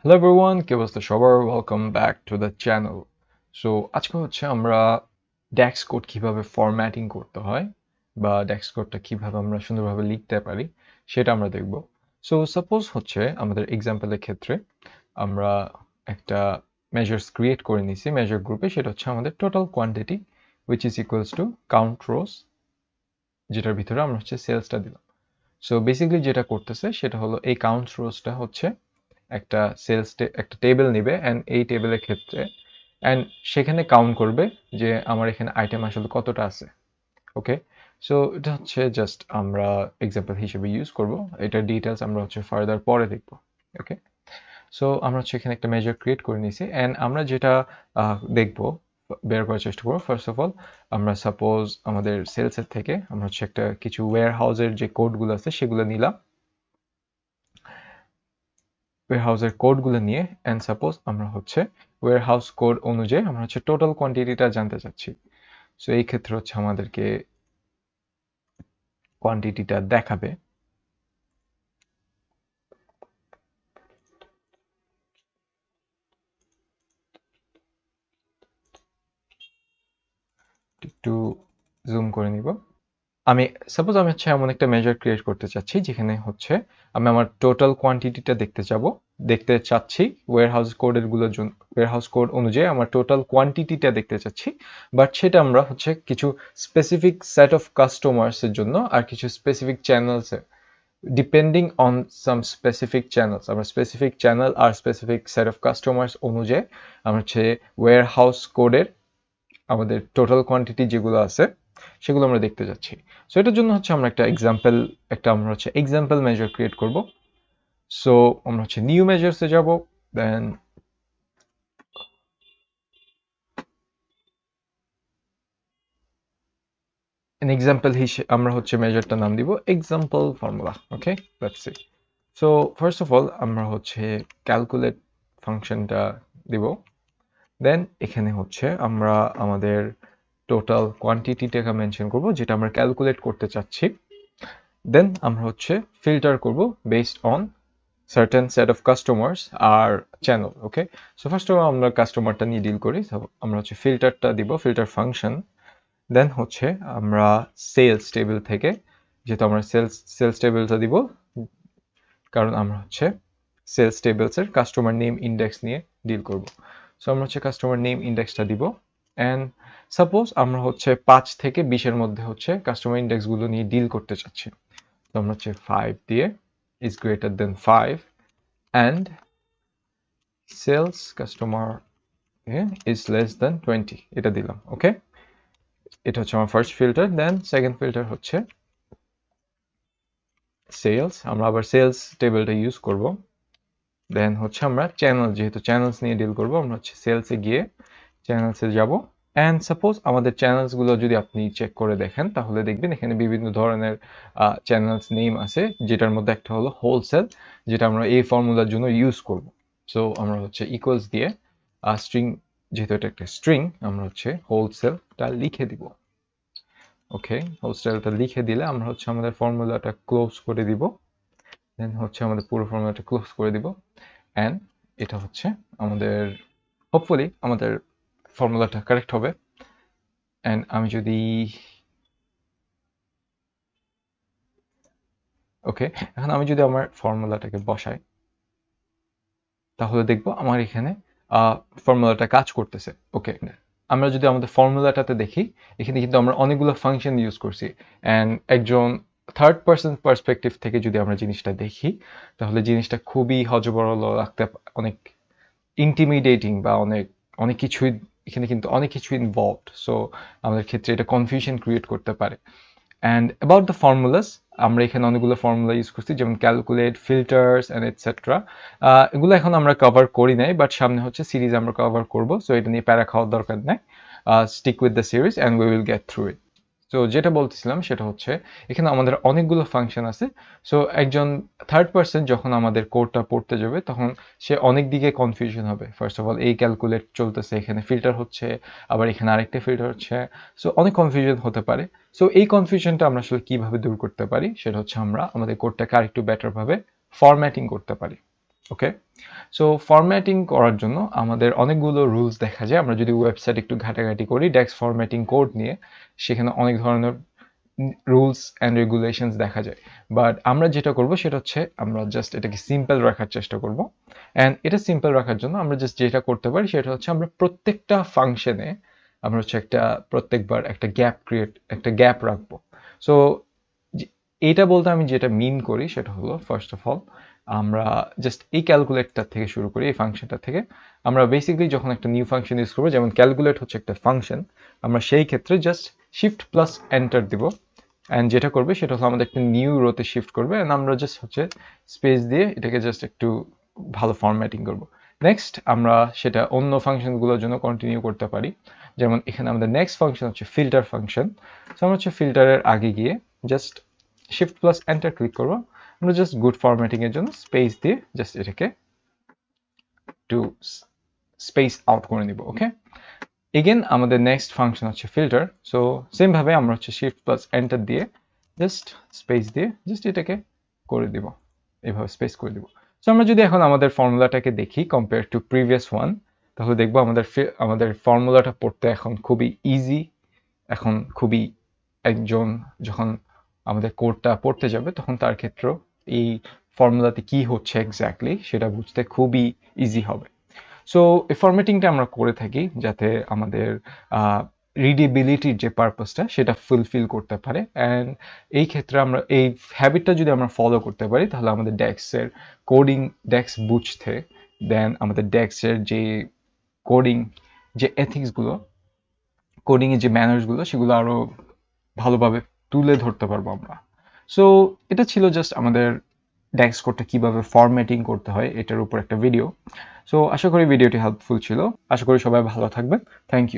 Hello everyone, কি অবস্থা সবার? Welcome back to the channel. So আজকে হচ্ছে আমরা ডেক্স কোড কিভাবে ফরম্যাটিং করতে হয় বা ডেক্স কোডটা কিভাবে আমরা সুন্দরভাবে লিখতে পারি সেটা আমরা দেখব। সো সাপোজ হচ্ছে আমাদের এক্সাম্পলের ক্ষেত্রে আমরা একটা মেজার্স ক্রিয়েট করে নিছি মেজার গ্রুপে, সেটা হচ্ছে আমাদের total quantity which is equals to count rose, যেটার ভিতরে আমরা হচ্ছে সেলসটা দিলাম। সো বেসিক্যালি যেটা করতেছে সেটা হলো এই কাউন্ট রোসটা হচ্ছে একটা একটা টেবিল নিবে অ্যান্ড এই টেবিলের ক্ষেত্রে অ্যান্ড সেখানে কাউন্ট করবে যে আমার এখানে আইটেম আসলে কতটা আছে। ওকে, সো এটা হচ্ছে জাস্ট আমরা এক্সাম্পল হিসেবে ইউজ করব। এটার ডিটেলস আমরা হচ্ছে ফার্দার পরে দেখব। ওকে, সো আমরা হচ্ছে এখানে একটা মেজার ক্রিয়েট করে নিয়েছি অ্যান্ড আমরা যেটা দেখব, বের করার চেষ্টা করবো। ফার্স্ট অফ অল আমরা সাপোজ আমাদের সেলসের থেকে আমরা হচ্ছে একটা কিছু ওয়্যার হাউসের যে কোডগুলো আছে সেগুলো নিলাম, ওয়্যারহাউসের কোডগুলো নিয়ে অ্যান্ড সাপোজ আমরা হচ্ছে ওয়্যারহাউস কোড অনুযায়ী আমরা হচ্ছে টোটাল কোয়ান্টিটিটা জানতে চাচ্ছি। সো এই ক্ষেত্রে হচ্ছে আমাদেরকে কোয়ান্টিটিটা দেখাবে। একটু জুম করে নিব। আমি সাপোজ আমি হচ্ছে এমন একটা মেজার ক্রিয়েট করতে চাচ্ছি যেখানে হচ্ছে আমি আমার টোটাল কোয়ান্টিটিটা দেখতে চাচ্ছি ওয়্যারহাউস কোড অনুযায়ী আমার টোটাল কোয়ান্টিটিটা দেখতে চাচ্ছি। বাট সেটা আমরা হচ্ছে কিছু স্পেসিফিক সেট অফ কাস্টমার্সের জন্য আর কিছু স্পেসিফিক চ্যানেলসে, depending on some specific channels, আমরা স্পেসিফিক চ্যানেল আর স্পেসিফিক সেট অফ কাস্টমার্স অনুযায়ী আমরা হচ্ছে ওয়্যারহাউস কোডের আমাদের টোটাল কোয়ান্টিটি যেগুলো আছে সেগুলো আমরা দেখতে যাচ্ছি। সো এটার জন্য হচ্ছে আমরা আমরা হচ্ছে এক্সাম্পল মেজার ক্রিয়েট করব। সো আমরা হচ্ছে নিউ মেজার্সে যাব, দেন এক্সাম্পল হিসেবে আমরা হচ্ছে মেজারটার নাম দিব example formula. Okay, let's see. So first of all আমরা হচ্ছে ক্যালকুলেট ফাংশনটা দিব। দেন এখানে হচ্ছে আমরা আমাদের টোটাল কোয়ান্টিটিটাকে মেনশন করব যেটা আমরা ক্যালকুলেট করতে চাচ্ছি। দেন আমরা হচ্ছে ফিল্টার করব based on certain set of customers আর channel. Okay, so first of all আমরা কাস্টমারটা নিয়ে ডিল করি। So, আমরা হচ্ছে ফিল্টারটা দিব, ফিল্টার ফাংশন। দেন হচ্ছে আমরা সেলস টেবিল থেকে, যেহেতু আমরা সেলস টেবিলটা দিব কারণ আমরা হচ্ছে সেলস টেবিলসের কাস্টমার নেম ইন্ডেক্স নিয়ে ডিল করব। সো আমরা হচ্ছে কাস্টমার নেম ইন্ডেক্সটা দিব অ্যান্ড সাপোজ আমরা হচ্ছে 5 থেকে 20-এর মধ্যে হচ্ছে কাস্টমার ইন্ডেক্সগুলো নিয়ে ডিল করতে চাচ্ছি। তো আমরা হচ্ছে 5 দিয়ে is greater than 5 and sales customer is less than 20 এটা দিলাম। ওকে, এটা হচ্ছে আমার first filter. Then second filter হচ্ছে সেলস, আমরা আবার সেলস টেবিলটা ইউজ করব। দেন হচ্ছে আমরা চ্যানেল, যেহেতু চ্যানেলস নিয়ে ডিল করব, আমরা হচ্ছে সেলসে গিয়ে চ্যানেলসে যাব অ্যান্ড সাপোজ আমাদের চ্যানেলসগুলো যদি আপনি চেক করে দেখেন তাহলে দেখবেন এখানে বিভিন্ন ধরনের চ্যানেলস নেম আছে, যেটার মধ্যে একটা হলো হোলসেল, যেটা আমরা এই ফর্মুলার জন্য ইউজ করব। সো আমরা হচ্ছে ইকুয়ালস দিয়ে স্ট্রিং, যেহেতু এটা একটা স্ট্রিং, আমরা হচ্ছে হোলসেলটা লিখে দিব। ওকে, হোলসেলটা লিখে দিলে আমরা হচ্ছে আমাদের ফর্মুলাটা ক্লোজ করে দিব। দেন হচ্ছে আমাদের পুরো ফর্মুলাটা ক্লোজ করে দিব অ্যান্ড এটা হচ্ছে আমাদের হোপফুলি আমাদের ফর্মুলাটা কারেক্ট হবে। অ্যান্ড আমি যদি ওকে, এখন আমি যদি আমার ফর্মুলাটাকে বসাই তাহলে দেখবো আমার এখানে ফর্মুলাটা কাজ করতেছে। ওকে, আমরা যদি আমাদের ফর্মুলাটাতে দেখি এখানে কিন্তু আমরা অনেকগুলো ফাংশন ইউজ করছি অ্যান্ড একজন থার্ড পার্সন পার্সপেক্টিভ থেকে যদি আমরা জিনিসটা দেখি তাহলে জিনিসটা খুবই হযবরল লাগতে, অনেক ইন্টিমিডেটিং বা অনেক অনেক কিছুই এখানে কিন্তু অনেক কিছু ইনভলভড। সো আমাদের ক্ষেত্রে এটা কনফিউশন ক্রিয়েট করতে পারে। অ্যান্ড অ্যাবাউট দ্য ফর্মুলাস, আমরা এখানে অনেকগুলো ফর্মুলা ইউজ করছি যেমন ক্যালকুলেট, ফিল্টার্স অ্যান্ড এটসেট্রা। এগুলো এখন আমরা কভার করি নাই, বাট সামনে হচ্ছে সিরিজ আমরা কভার করবো, সো এটা নিয়ে প্যারা খাওয়ার দরকার নেই। Stick with the series and we will get through it. তো যেটা বলতেছিলাম সেটা হচ্ছে এখানে আমাদের অনেকগুলো ফাংশন আছে। সো একজন থার্ড পার্সন যখন আমাদের কোডটা পড়তে যাবে তখন সে অনেক দিকে কনফিউশন হবে। ফার্স্ট অফ অল এই ক্যালকুলেট চলতেছে, এখানে ফিল্টার হচ্ছে, আবার এখানে আরেকটা ফিল্টার হচ্ছে, সো অনেক কনফিউশন হতে পারে। সো এই কনফিউশনটা আমরা আসলে কিভাবে দূর করতে পারি সেটা হচ্ছে আমরা আমাদের কোডটাকে আরেকটু বেটার ভাবে ফরম্যাটিং করতে পারি। ওকে, সো ফরম্যাটিং করার জন্য আমাদের অনেকগুলো রুলস দেখা যায়। আমরা যদি ওয়েবসাইট একটু ঘাটাঘাটি করি ডেক্স ফরম্যাটিং কোড নিয়ে, সেখানে অনেক ধরনের রুলস অ্যান্ড রেগুলেশনস দেখা যায়। বাট আমরা যেটা করব সেটা হচ্ছে আমরা জাস্ট এটাকে সিম্পল রাখার চেষ্টা করব। অ্যান্ড এটা সিম্পল রাখার জন্য আমরা জাস্ট যেটা করতে পারি সেটা হচ্ছে আমরা প্রত্যেকটা ফাংশনে আমরা হচ্ছে প্রত্যেকবার একটা গ্যাপ রাখবো। সো এইটা বলতে আমি যেটা মিন করি সেটা হলো, ফার্স্ট অফ অল আমরা জাস্ট এই ক্যালকুলেটটা থেকে শুরু করি, এই ফাংশনটা থেকে। আমরা বেসিক্যালি যখন একটা নিউ ফাংশন ইউজ করবো, যেমন ক্যালকুলেট হচ্ছে একটা ফাংশন, আমরা সেই ক্ষেত্রে জাস্ট শিফট প্লাস এন্টার দিব। অ্যান্ড যেটা করবে সেটা হলো আমাদের একটা নিউ রোতে শিফট করবে, অ্যান্ড আমরা জাস্ট হচ্ছে স্পেস দিয়ে এটাকে জাস্ট একটু ভালো ফরম্যাটিং করব। নেক্সট আমরা সেটা অন্য ফাংশনগুলোর জন্য কন্টিনিউ করতে পারি। যেমন এখানে আমাদের নেক্সট ফাংশন হচ্ছে ফিল্টার ফাংশন। সো আমরা হচ্ছে ফিল্টারের আগে গিয়ে just shift plus enter click করবো। আমরা জাস্ট গুড ফরম্যাটিং এর জন্য স্পেস দিয়ে জাস্ট এটাকে একটু স্পেস আউট করে নিব। ওকে, এগেন আমাদের নেক্সট ফাংশন হচ্ছে ফিল্টার। সো সেম ভাবে আমরা হচ্ছে শিফট প্লাস এন্টার দিয়ে জাস্ট স্পেস দিয়ে জাস্ট এটাকে করে দিব, এইভাবে স্পেস করে দিব। সো আমরা যদি এখন আমাদের ফর্মুলাটাকে দেখি কম্পেয়ার টু প্রিভিয়াস ওয়ান, তাহলে দেখবো আমাদের ফর্মুলাটা পড়তে এখন খুবই ইজি। এখন খুবই একজন যখন আমাদের কোডটা পড়তে যাবে তখন তার ক্ষেত্রেও এই ফর্মুলাতে কি হচ্ছে এক্স্যাক্টলি সেটা বুঝতে খুবই ইজি হবে। সো এই ফরম্যাটিংটা আমরা করে থাকি যাতে আমাদের রিডেবিলিটির যে পারপাসটা সেটা ফুলফিল করতে পারে। অ্যান্ড এই ক্ষেত্রে আমরা এই হ্যাবিটটা যদি আমরা ফলো করতে পারি তাহলে আমাদের ডেক্স বুঝতে, দেন আমাদের ডেক্সের যে কোডিং যে এথিক্সগুলো, কোডিংয়ের যে ম্যানার্সগুলো সেগুলো আরও ভালোভাবে তুলে ধরতে পারবো আমরা। সো এটা ছিল জাস্ট আমাদের ডেক্স কোডটা কিভাবে ফরম্যাটিং করতে হয় এটার উপর একটা ভিডিও। সো আশা করি ভিডিওটি হেল্পফুল ছিল। আশা করি সবাই ভালো থাকবেন। Thank you.